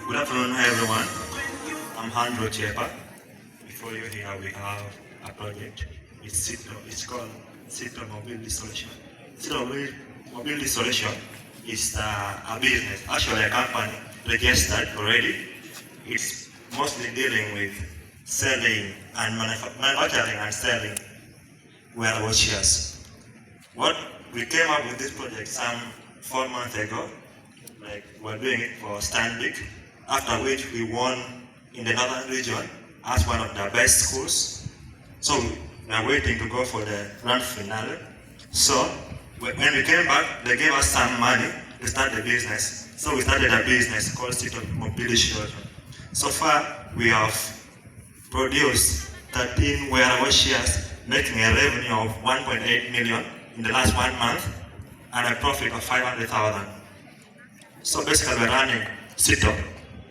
Good afternoon, everyone. I'm Handro Chepa. Before you here, we have a project. It's called Cito Mobility Solution. Cito Mobility Solution is a business, actually a company registered already. It's mostly dealing with selling and manufacturing and selling wearable shares. What we came up with this project some 4 months ago. Like we're doing it for Stanbic, after which we won in the northern region as one of the best schools. So we are waiting to go for the grand finale. So when we came back, they gave us some money to start the business. So we started a business called City Mobility Solution. So far, we have produced 13 wearable shares, making a revenue of 1.8 million in the last 1 month and a profit of 500,000. So basically, we're running Cito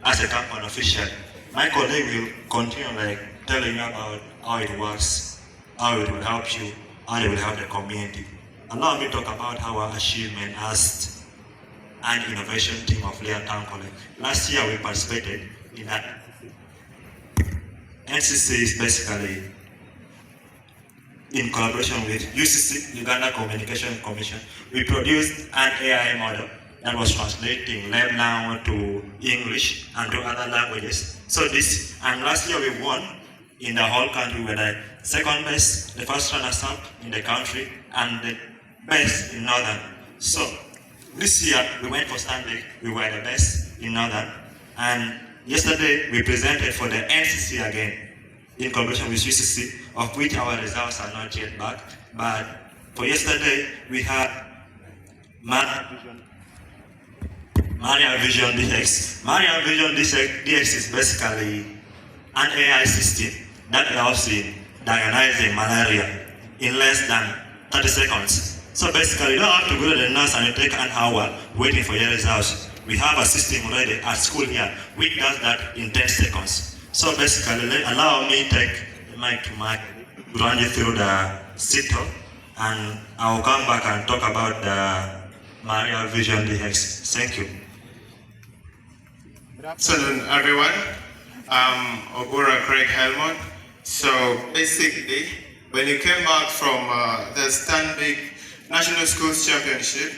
as a company official. My colleague will continue telling you about how it works, how it will help you, how it will help the community. Allow me to talk about our achievement as an innovation team of Lira Town College. Last year, we participated in that. NCC is basically in collaboration with UCC, Uganda Communication Commission. We produced an AI model that was translating lab language to English and to other languages. And last year we won in the whole country. We were the second best, the first runners-up in the country, and the best in Northern. So this year we went for Stanley, we were the best in Northern, and yesterday we presented for the NCC again in collaboration with UCC, of which our results are not yet back. But for yesterday we had Malaria Vision DX. Malaria Vision DX is basically an AI system that helps in diagnosing malaria in less than 30 seconds. So basically, you don't have to go to the nurse and take an hour waiting for your results. We have a system already at school here which does that in 10 seconds. So basically, allow me to take the mic to Mike, run you through the Cito, and I will come back and talk about the Malaria Vision DX. Thank you. Good afternoon, everyone. I'm Ogura Craig Helmond. So basically, when you came back from the Stanbic National Schools Championship,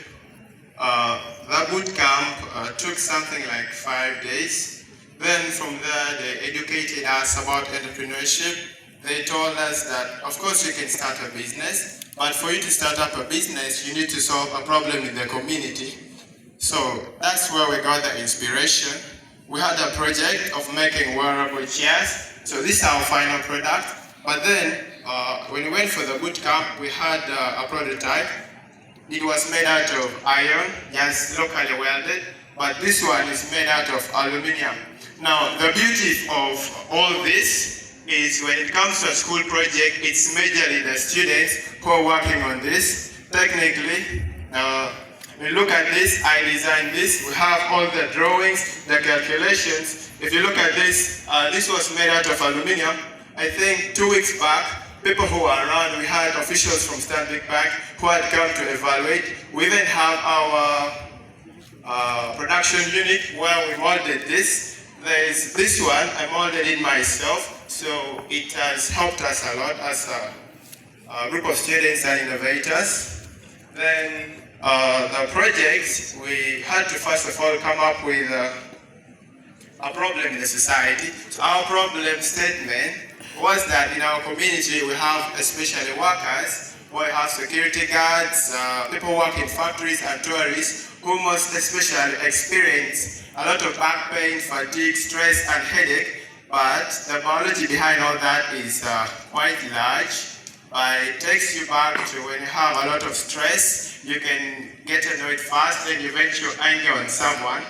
that boot camp took something like 5 days. Then from there, they educated us about entrepreneurship. They told us that, of course, you can start a business, but for you to start up a business, you need to solve a problem in the community. So that's where we got the inspiration. We had a project of making wearable chairs. So this is our final product. But then, when we went for the boot camp, we had a prototype. It was made out of iron, just locally welded. But this one is made out of aluminum. Now, the beauty of all this is when it comes to a school project, it's majorly the students who are working on this. Technically, when you look at this, I designed this. We have all the drawings, the calculations. If you look at this, this was made out of aluminum. I think 2 weeks back, people who were around, we had officials from Stanbic Bank who had come to evaluate. We even have our production unit where we molded this. There is this one, I molded it myself. So it has helped us a lot as a group of students and innovators. Then the project, we had to first of all come up with a problem in the society. So our problem statement was that in our community we have especially workers, we have security guards, people work in factories and tourists who most especially experience a lot of back pain, fatigue, stress and headache. But the biology behind all that is quite large. It takes you back to when you have a lot of stress, you can get annoyed fast and you vent your anger on someone.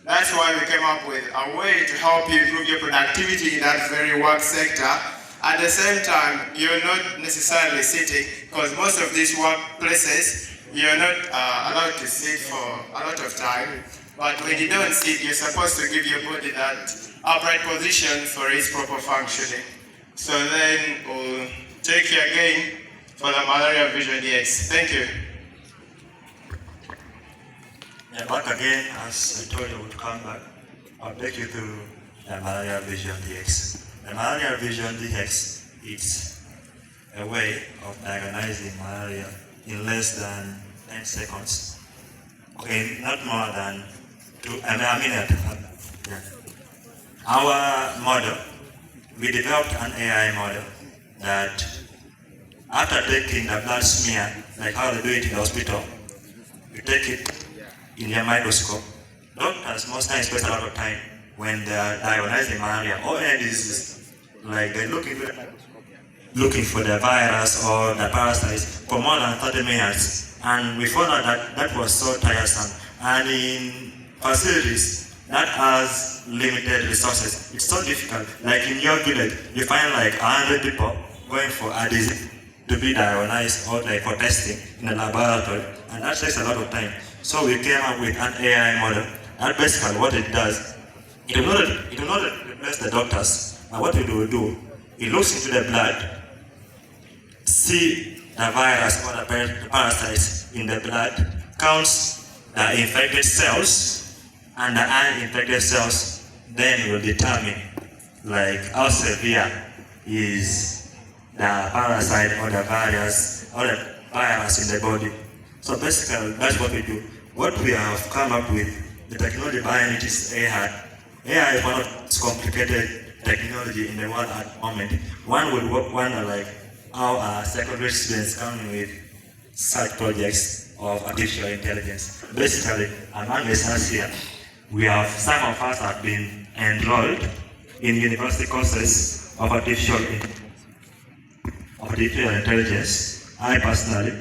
That's why we came up with a way to help you improve your productivity in that very work sector. At the same time, you're not necessarily sitting, because most of these workplaces, you're not allowed to sit for a lot of time. But when you don't sit, you're supposed to give your body that upright position for its proper functioning. So then we'll take you again for the Malaria Vision DX. Thank you. Yeah, back again, as I told you, would come back. I'll take you through the Malaria Vision DX. The Malaria Vision DX is a way of diagnosing malaria in less than 10 seconds. Okay, not more than a minute. Yeah. Our model, we developed an AI model that after taking the blood smear, like how they do it in the hospital, you take it in your microscope. Doctors most times spend a lot of time when they are diagnosing malaria or any disease, like they're looking for the virus or the parasites for more than 30 minutes. And we found out that that was so tiresome. And in facilities that has limited resources, it's so difficult. Like in your village, you find like 100 people going for a disease to be diagnosed or like for testing in the laboratory, and that takes a lot of time. So we came up with an AI model. And basically what it does, it will not replace the doctors. And what it will do, it looks into the blood, see the virus or the parasites in the blood, counts the infected cells, and the uninfected cells, then will determine like how severe is the parasite or the virus in the body. So basically, that's what we do. What we have come up with, the technology behind it is AI. AI is one of the most complicated technology in the world at the moment. One would wonder like how secondary students coming with such projects of artificial intelligence. Basically, among us here, some of us have been enrolled in university courses of artificial intelligence. I personally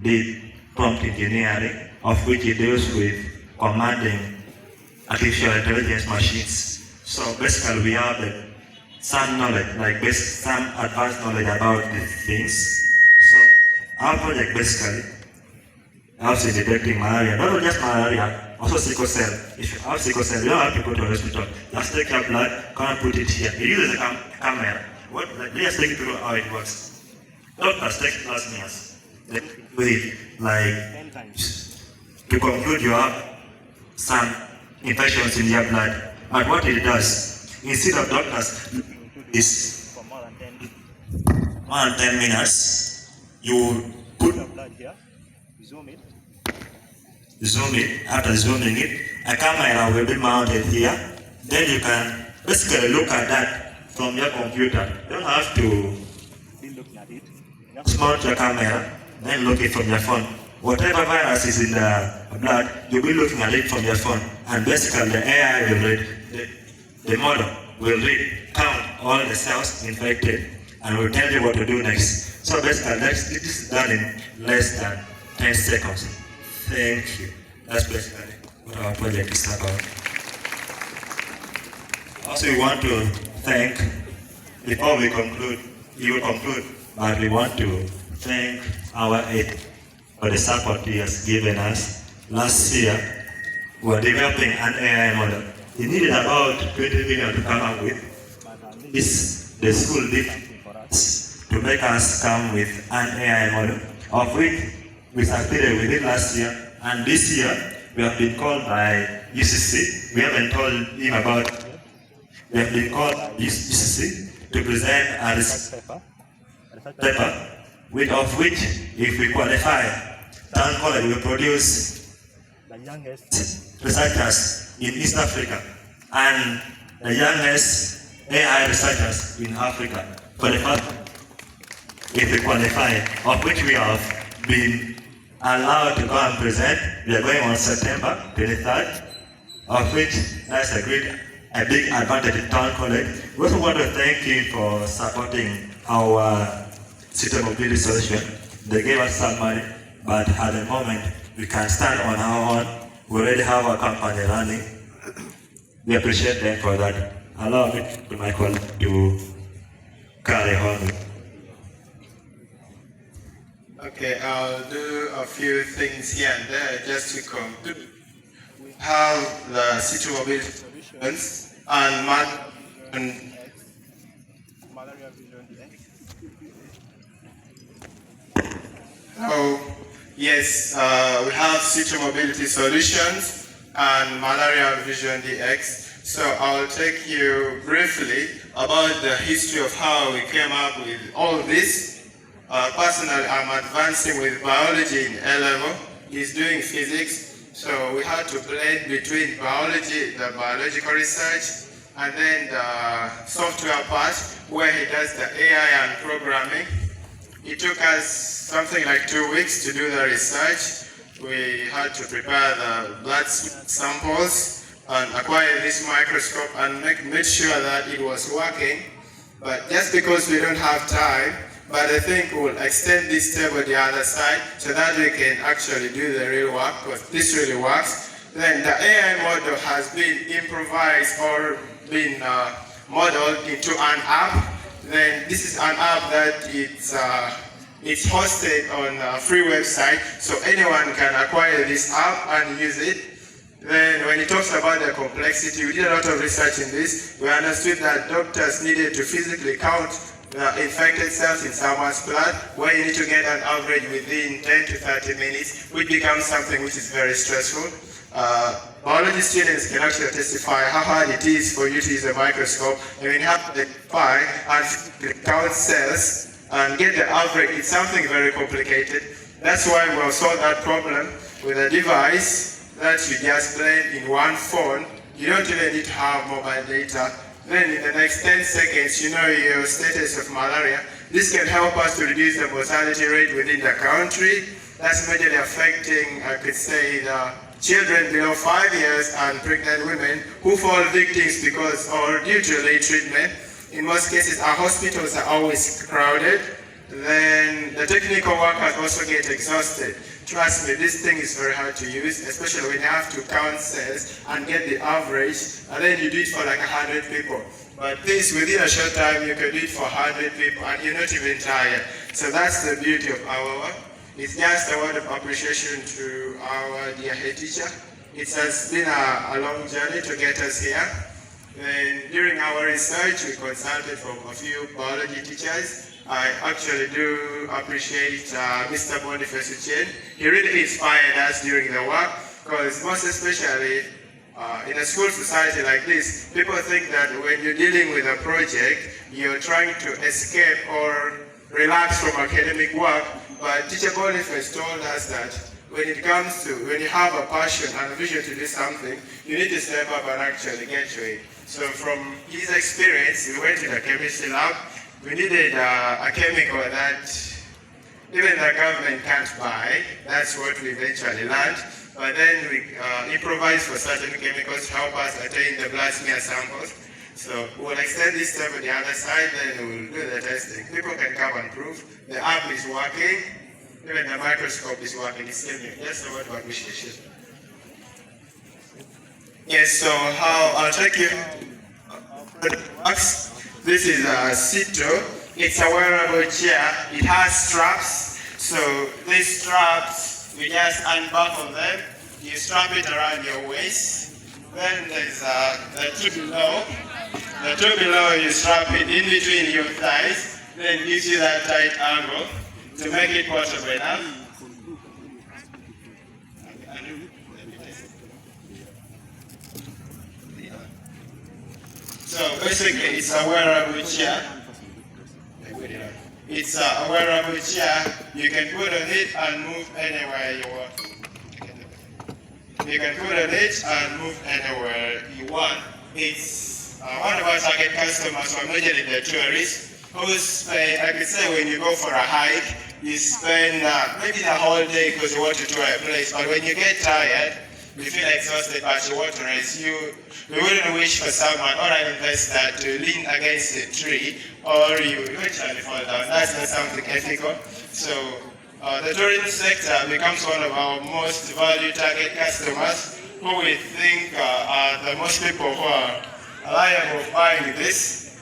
did prompt engineering, of which it deals with commanding artificial intelligence machines. So basically we have some knowledge, some advanced knowledge about these things. So our project basically helps in detecting malaria, not just malaria, also sickle cell. If you have sickle cell, you don't have to go to a hospital. Just take your blood, come and put it here. It uses a camera. Let's take you through how it works. Doctors take blood smears. With to conclude you have some infections in your blood. But what it does, instead of doctors is for more than 10 minutes, you put the blood here, zoom it, after zooming it, a camera will be mounted here. Then you can basically look at that from your computer. You don't have to be looking at it. Just mount your camera, then look it from your phone. Whatever virus is in the blood, you'll be looking at it from your phone. And basically the AI will read, the model will count all the cells infected and will tell you what to do next. So basically this is done in less than 10 seconds. Thank you. That's basically what our project is about. Also we want to thank, before we conclude, you will conclude, but we want to thank our aid for the support he has given us. Last year, we were developing an AI model. It needed about 20 million to come up with. The school did for us to make us come with an AI model, of which we succeeded with it last year. And this year, we have been called by UCC. We haven't told him about it. We have been called by UCC to present a research paper, of which, if we qualify, Town College will produce the youngest researchers in East Africa and the youngest AI researchers in Africa. For the first, if we qualify, of which we have been allowed to go and present, we are going on September 23rd, of which that's a big advantage in Town College. We also want to thank him for supporting our city mobility solution. They gave us some money, but at the moment we can stand on our own. We already have our company running. We appreciate them for that. Allow me to my colleague to carry on. Okay, I'll do a few things here and there just to conclude. We have the city mobility solutions and malaria vision DX. Oh, yes, we have city mobility solutions and malaria vision DX. So I'll take you briefly about the history of how we came up with all this. Personally, I'm advancing with biology in A level. He's doing physics. So we had to blend between biology, the biological research, and then the software part where he does the AI and programming. It took us something like 2 weeks to do the research. We had to prepare the blood samples and acquire this microscope and make sure that it was working. But just because we don't have time, but I think we'll extend this table the other side so that we can actually do the real work, because this really works. Then the AI model has been improvised or been modeled into an app. Then this is an app that it's hosted on a free website, so anyone can acquire this app and use it. Then when it talks about the complexity, we did a lot of research in this. We understood that doctors needed to physically count the infected cells in someone's blood, where you need to get an average within 10 to 30 minutes, which becomes something which is very stressful. Biology students can actually testify how hard it is for you to use a microscope. And when you have to identify and count cells and get the average, it's something very complicated. That's why we'll solve that problem with a device that you just blend in one phone. You don't even need to have mobile data. Then in the next 10 seconds, you know your status of malaria. This can help us to reduce the mortality rate within the country. That's majorly affecting, I could say, the children below 5 years and pregnant women who fall victims because or due to late treatment. In most cases, our hospitals are always crowded. Then the technical workers also get exhausted. Trust me, this thing is very hard to use, especially when you have to count cells and get the average, and then you do it for like 100 people. But this, within a short time, you can do it for 100 people, and you're not even tired. So that's the beauty of our work. It's just a word of appreciation to our dear head teacher. It has been a long journey to get us here. And during our research, we consulted from a few biology teachers. I actually do appreciate Mr. Boniface Chen. He really inspired us during the work, because most especially in a school society like this, people think that when you're dealing with a project, you're trying to escape or relax from academic work. But Teacher Boniface told us that when you have a passion and a vision to do something, you need to step up and actually get to it. So from his experience, we went to the chemistry lab. We needed a chemical that even the government can't buy. That's what we eventually learned. But then we improvised for certain chemicals to help us attain the blood smear samples. So we'll extend this step to the other side, then we'll do the testing. People can come and prove the app is working, even the microscope is working. It's still new. That's the word of appreciation. Yes, so I'll take you. This is a Cito. It's a wearable chair. It has straps. So these straps, you just unbuckle them. You strap it around your waist. Then there's the two below. The two below, you strap it in between your thighs. Then it gives you that tight angle to make it portable enough. So basically, it's a wearable chair. It's a wearable chair. You can put on it and move anywhere you want. You can put on it and move anywhere you want. It's one of our target customers, or majorly the tourists, who spend, I could say when you go for a hike, you spend maybe the whole day because you want to tour a place, but when you get tired, you feel exhausted, but you want to rest. You wouldn't wish for someone or an investor to lean against a tree or you eventually fall down. That's not something ethical. So the tourism sector becomes one of our most valued target customers, who we think are the most people who are liable of buying this.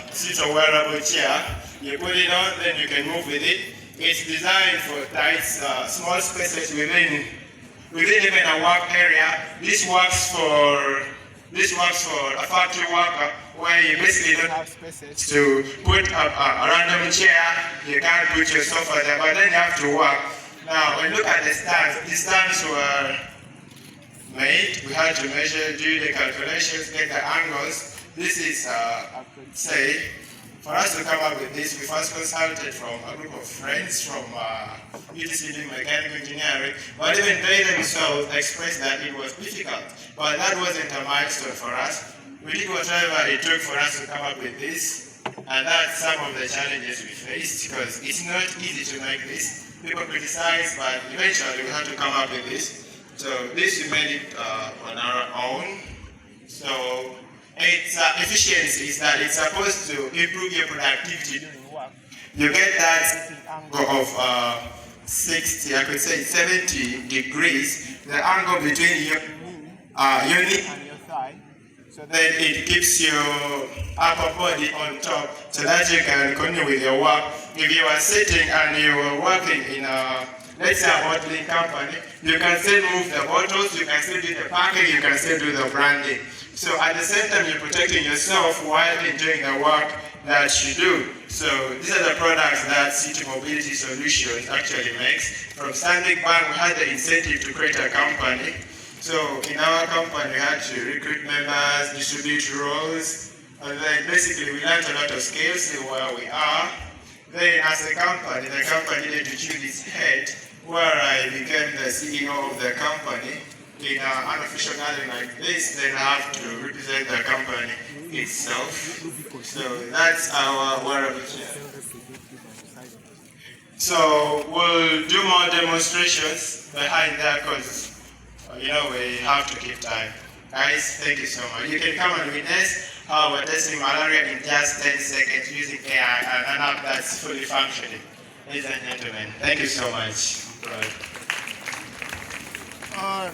It's a wearable chair. You put it on, then you can move with it. It's designed for tight, small spaces within even a work area. This works for a factory worker where you basically don't have spaces to put a random chair. You can't put your sofa there, but then you have to work. Now, when you look at the stands were made. We had to measure, do the calculations, get the angles. This is, I could say, for us to come up with this, we first consulted from a group of friends from UTC doing mechanical engineering, but even they themselves expressed that it was difficult. But that wasn't a milestone for us. We did whatever it took for us to come up with this, and that's some of the challenges we faced, because it's not easy to make this. People criticize, but eventually we had to come up with this. So this we made it on our own. So its efficiency is that it's supposed to improve your productivity during work. You get that angle of 60, I could say 70 degrees, the angle between your knee and your thigh. So then it keeps your upper body on top so that you can continue with your work. If you are sitting and you are working in a, let's say, a bottling company, you can still move the bottles, you can still do the packing, you can still do the branding. So at the same time, you're protecting yourself while enjoying the work that you do. So these are the products that City Mobility Solutions actually makes. From Stanbic Bank, we had the incentive to create a company. So in our company, we had to recruit members, distribute roles, and then basically we learned a lot of skills where we are. Then as a company, the company needed to choose its head, where I became the CEO of the company. In an unofficial gathering like this, then I have to represent the company itself. So that's our wearable chair. So we'll do more demonstrations behind there because we have to keep time. Guys, thank you so much. You can come and witness how we're testing malaria in just 10 seconds using AI and an app that's fully functioning. Ladies and gentlemen, thank you so much. Right.